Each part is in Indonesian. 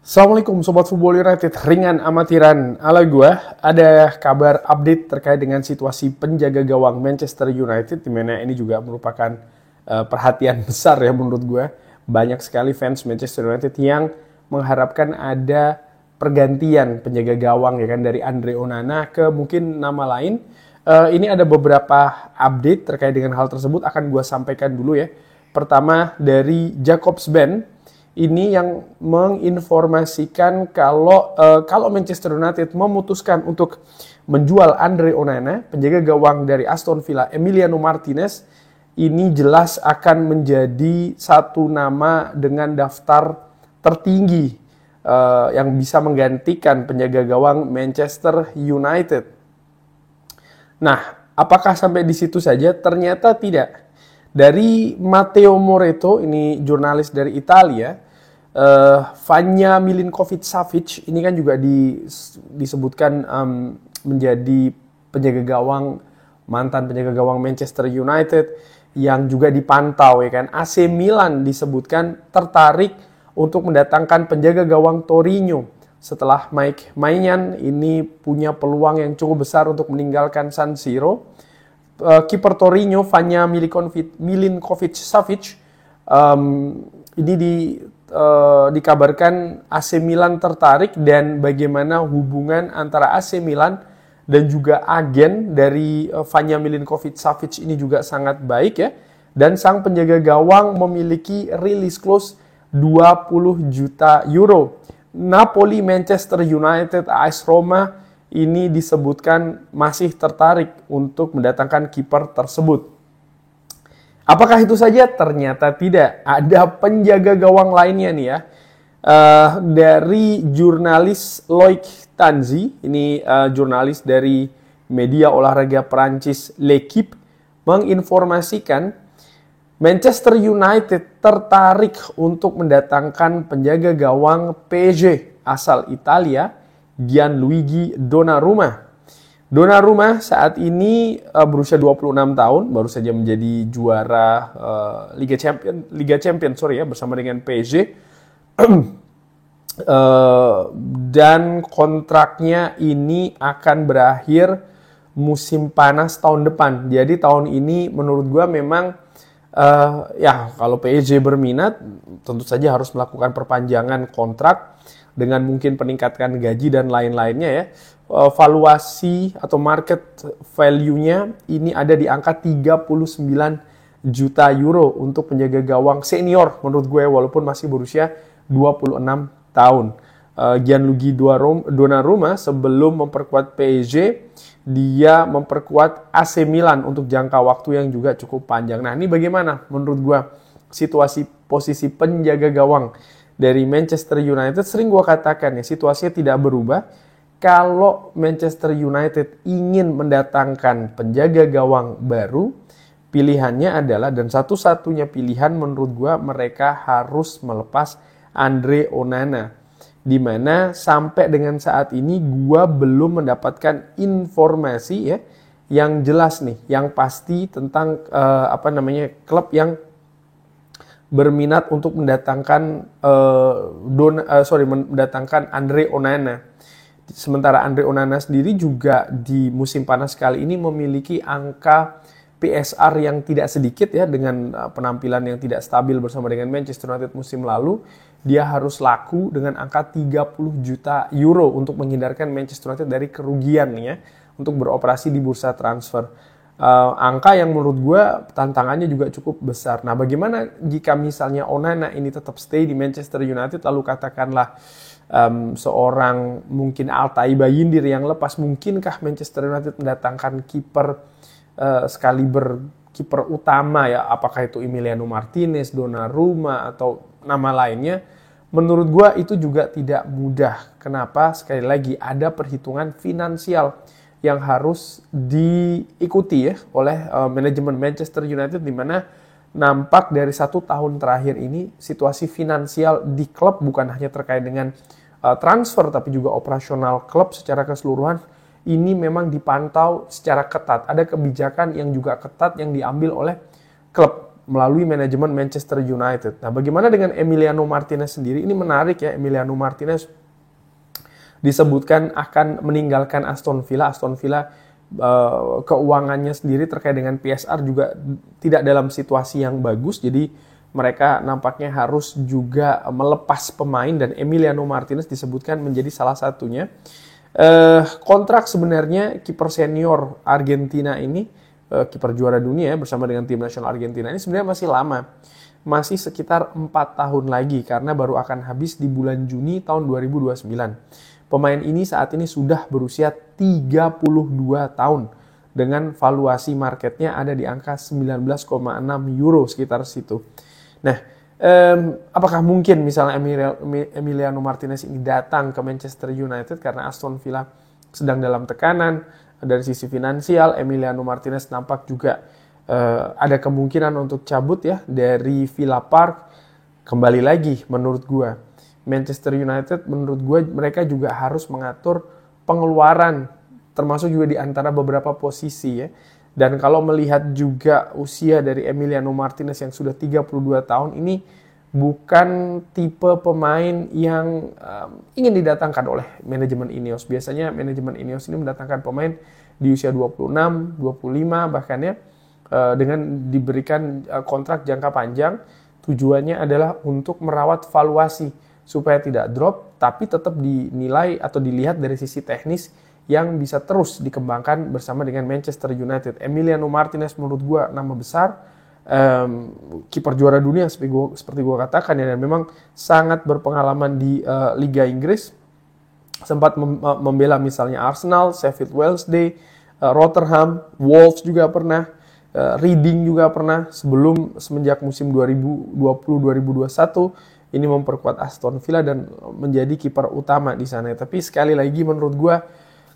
Assalamualaikum Sobat Football United, ringan amatiran ala gua. Ada kabar update terkait dengan situasi penjaga gawang Manchester United, di mana ini juga merupakan perhatian besar ya menurut gua. Banyak sekali fans Manchester United yang mengharapkan ada pergantian penjaga gawang ya kan, dari Andre Onana ke mungkin nama lain. Ini ada beberapa update terkait dengan hal tersebut, akan gua sampaikan dulu ya. Pertama dari Jakobsben. Ini yang menginformasikan kalau Manchester United memutuskan untuk menjual Andre Onana, penjaga gawang dari Aston Villa, Emiliano Martinez, ini jelas akan menjadi satu nama dengan daftar tertinggi yang bisa menggantikan penjaga gawang Manchester United. Nah, apakah sampai di situ saja? Ternyata tidak. Dari Matteo Moretto, ini jurnalis dari Italia, Vanja Milinkovic-Savic, ini kan juga disebutkan menjadi mantan penjaga gawang Manchester United, yang juga dipantau ya kan. AC Milan disebutkan tertarik untuk mendatangkan penjaga gawang Torino. Setelah Mike Maignan ini punya peluang yang cukup besar untuk meninggalkan San Siro. Kiper Torino, Vanja Milinkovic-Savic, ini dikabarkan AC Milan tertarik, dan bagaimana hubungan antara AC Milan dan juga agen dari Vanja Milinkovic-Savic ini juga sangat baik ya. Dan sang penjaga gawang memiliki release clause 20 juta euro. Napoli, Manchester United, AS Roma ini disebutkan masih tertarik untuk mendatangkan kiper tersebut. Apakah itu saja? Ternyata tidak. Ada penjaga gawang lainnya nih ya. Dari jurnalis Loic Tanzi, ini jurnalis dari media olahraga Perancis L'Équipe, menginformasikan Manchester United tertarik untuk mendatangkan penjaga gawang PSG asal Italia, Gianluigi Donnarumma. Donnarumma saat ini berusia 26 tahun, baru saja menjadi juara Liga Champions bersama dengan PSG. Dan kontraknya ini akan berakhir musim panas tahun depan. Jadi tahun ini menurut gua memang kalau PSG berminat tentu saja harus melakukan perpanjangan kontrak dengan mungkin peningkatkan gaji dan lain-lainnya ya. Valuasi atau market value-nya ini ada di angka 39 juta euro untuk penjaga gawang senior menurut gue, walaupun masih berusia 26 tahun. Gianluigi Donnarumma sebelum memperkuat PSG, dia memperkuat AC Milan untuk jangka waktu yang juga cukup panjang. Nah, ini bagaimana menurut gue situasi posisi penjaga gawang dari Manchester United? Sering gue katakan ya, situasinya tidak berubah. Kalau Manchester United ingin mendatangkan penjaga gawang baru, pilihannya adalah, dan satu-satunya pilihan menurut gue, mereka harus melepas Andre Onana. Dimana sampai dengan saat ini gue belum mendapatkan informasi ya yang jelas nih, yang pasti tentang klub yang berminat untuk mendatangkan mendatangkan Andre Onana. Sementara Andre Onana sendiri juga di musim panas kali ini memiliki angka PSR yang tidak sedikit ya, dengan penampilan yang tidak stabil bersama dengan Manchester United musim lalu. Dia harus laku dengan angka 30 juta euro untuk menghindarkan Manchester United dari kerugian ya, untuk beroperasi di bursa transfer. Angka yang menurut gue tantangannya juga cukup besar. Nah, bagaimana jika misalnya Onana ini tetap stay di Manchester United, lalu katakanlah seorang mungkin Altay Bayindir yang lepas, mungkinkah Manchester United mendatangkan kiper sekaliber kiper utama ya? Apakah itu Emiliano Martinez, Donnarumma, atau nama lainnya? Menurut gue itu juga tidak mudah. Kenapa? Sekali lagi ada perhitungan finansial yang harus diikuti ya oleh manajemen Manchester United, di mana nampak dari 1 tahun terakhir ini situasi finansial di klub bukan hanya terkait dengan transfer, tapi juga operasional klub secara keseluruhan ini memang dipantau secara ketat. Ada kebijakan yang juga ketat yang diambil oleh klub. melalui manajemen Manchester United. Nah, bagaimana dengan Emiliano Martinez sendiri? Ini menarik ya, Emiliano Martinez disebutkan akan meninggalkan Aston Villa. Aston Villa keuangannya sendiri terkait dengan PSR juga tidak dalam situasi yang bagus, jadi mereka nampaknya harus juga melepas pemain dan Emiliano Martinez disebutkan menjadi salah satunya. Kontrak sebenarnya kiper senior Argentina ini, kiper juara dunia bersama dengan tim nasional Argentina ini sebenarnya masih lama. Masih sekitar 4 tahun lagi karena baru akan habis di bulan Juni tahun 2029. Pemain ini saat ini sudah berusia 32 tahun dengan valuasi marketnya ada di angka 19,6 euro sekitar situ. Nah, apakah mungkin misalnya Emiliano Martinez ini datang ke Manchester United karena Aston Villa sedang dalam tekanan dari sisi finansial? Emiliano Martinez nampak juga ada kemungkinan untuk cabut ya dari Villa Park. Kembali lagi menurut gua Manchester United menurut gue mereka juga harus mengatur pengeluaran termasuk juga di antara beberapa posisi ya. Dan kalau melihat juga usia dari Emiliano Martinez yang sudah 32 tahun ini bukan tipe pemain yang ingin didatangkan oleh manajemen Ineos. Biasanya manajemen Ineos ini mendatangkan pemain di usia 26, 25 bahkan ya dengan diberikan kontrak jangka panjang. Tujuannya adalah untuk merawat valuasi supaya tidak drop, tapi tetap dinilai atau dilihat dari sisi teknis yang bisa terus dikembangkan bersama dengan Manchester United. Emiliano Martinez menurut gue nama besar, kiper juara dunia seperti gue katakan ya, dan memang sangat berpengalaman di Liga Inggris. Sempat membela misalnya Arsenal, Sheffield Wednesday, Rotherham, Wolves juga pernah, Reading juga pernah semenjak musim 2020-2021. Ini memperkuat Aston Villa dan menjadi kiper utama di sana. Tapi sekali lagi menurut gue,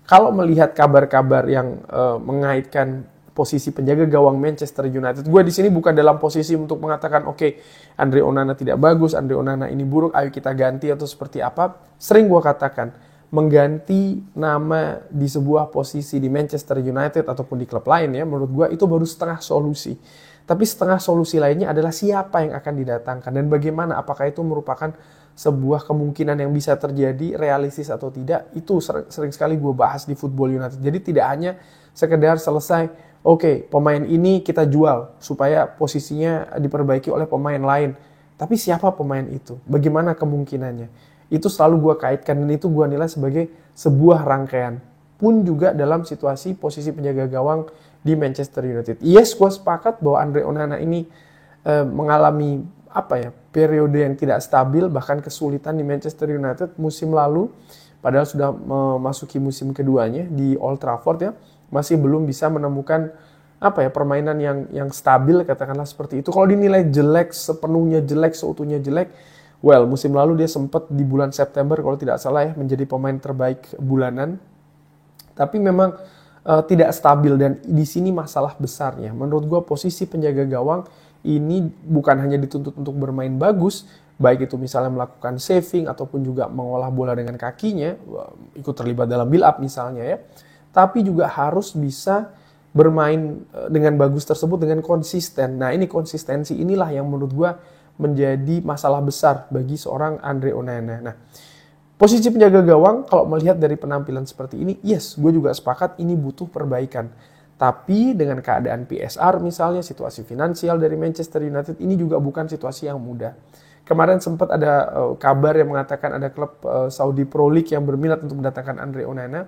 kalau melihat kabar-kabar yang mengaitkan posisi penjaga gawang Manchester United, gue di sini bukan dalam posisi untuk mengatakan oke, Andre Onana tidak bagus, Andre Onana ini buruk, ayo kita ganti atau seperti apa. Sering gue katakan, mengganti nama di sebuah posisi di Manchester United ataupun di klub lain ya, menurut gue itu baru setengah solusi. Tapi setengah solusi lainnya adalah siapa yang akan didatangkan dan bagaimana, apakah itu merupakan sebuah kemungkinan yang bisa terjadi, realistis atau tidak. Itu sering sekali gue bahas di Football United. Jadi tidak hanya sekedar selesai, oke, pemain ini kita jual supaya posisinya diperbaiki oleh pemain lain. Tapi siapa pemain itu? Bagaimana kemungkinannya? Itu selalu gue kaitkan dan itu gue nilai sebagai sebuah rangkaian. Pun juga dalam situasi posisi penjaga gawang di Manchester United. Yes, gue sepakat bahwa Andre Onana ini mengalami periode yang tidak stabil, bahkan kesulitan di Manchester United musim lalu, padahal sudah memasuki musim keduanya di Old Trafford ya, masih belum bisa menemukan permainan yang stabil, katakanlah seperti itu. Kalau dinilai jelek, sepenuhnya jelek, seutuhnya jelek, well, musim lalu dia sempat di bulan September kalau tidak salah ya menjadi pemain terbaik bulanan. Tapi memang tidak stabil dan di sini masalah besarnya. Menurut gue posisi penjaga gawang ini bukan hanya dituntut untuk bermain bagus, baik itu misalnya melakukan saving ataupun juga mengolah bola dengan kakinya, ikut terlibat dalam build up misalnya ya. Tapi juga harus bisa bermain dengan bagus tersebut dengan konsisten. Nah, ini konsistensi inilah yang menurut gue menjadi masalah besar bagi seorang Andre Onana. Nah, posisi penjaga gawang, kalau melihat dari penampilan seperti ini, yes, gue juga sepakat ini butuh perbaikan. Tapi dengan keadaan PSR misalnya, situasi finansial dari Manchester United, ini juga bukan situasi yang mudah. Kemarin sempat ada kabar yang mengatakan ada klub Saudi Pro League yang berminat untuk mendatangkan Andre Onana.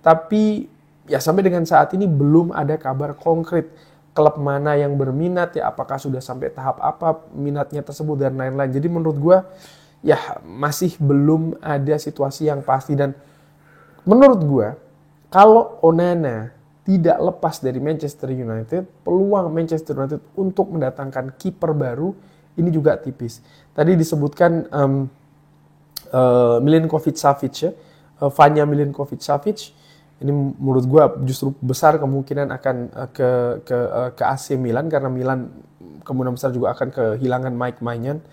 Tapi ya sampai dengan saat ini belum ada kabar konkret klub mana yang berminat, ya apakah sudah sampai tahap apa minatnya tersebut dan lain-lain. Jadi menurut gue, ya masih belum ada situasi yang pasti dan menurut gue kalau Onana tidak lepas dari Manchester United, peluang Manchester United untuk mendatangkan kiper baru ini juga tipis. Tadi disebutkan Milinkovic-Savic ya, Vanja Milinkovic-Savic ini menurut gue justru besar kemungkinan akan ke AC Milan karena Milan kemungkinan besar juga akan kehilangan Mike Maignan.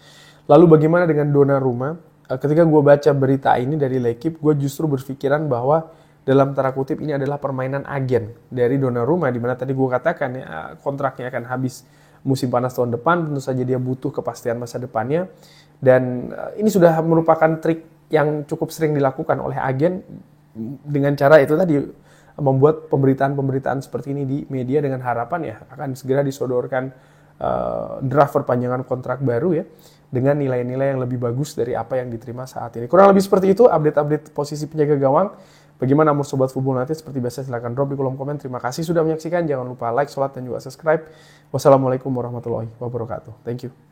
Lalu bagaimana dengan Donnarumma? Ketika gue baca berita ini dari L'Equipe, gue justru berpikiran bahwa dalam tanda kutip ini adalah permainan agen dari Donnarumma, di mana tadi gue katakan ya kontraknya akan habis musim panas tahun depan, tentu saja dia butuh kepastian masa depannya. Dan ini sudah merupakan trik yang cukup sering dilakukan oleh agen dengan cara itu tadi, membuat pemberitaan-pemberitaan seperti ini di media dengan harapan ya akan segera disodorkan draft perpanjangan kontrak baru ya, dengan nilai-nilai yang lebih bagus dari apa yang diterima saat ini. Kurang lebih seperti itu update-update posisi penjaga gawang. Bagaimana menurut Sobat Football United? Seperti biasa silahkan drop di kolom komen. Terima kasih sudah menyaksikan. Jangan lupa like, share, dan juga subscribe. Wassalamualaikum warahmatullahi wabarakatuh. Thank you.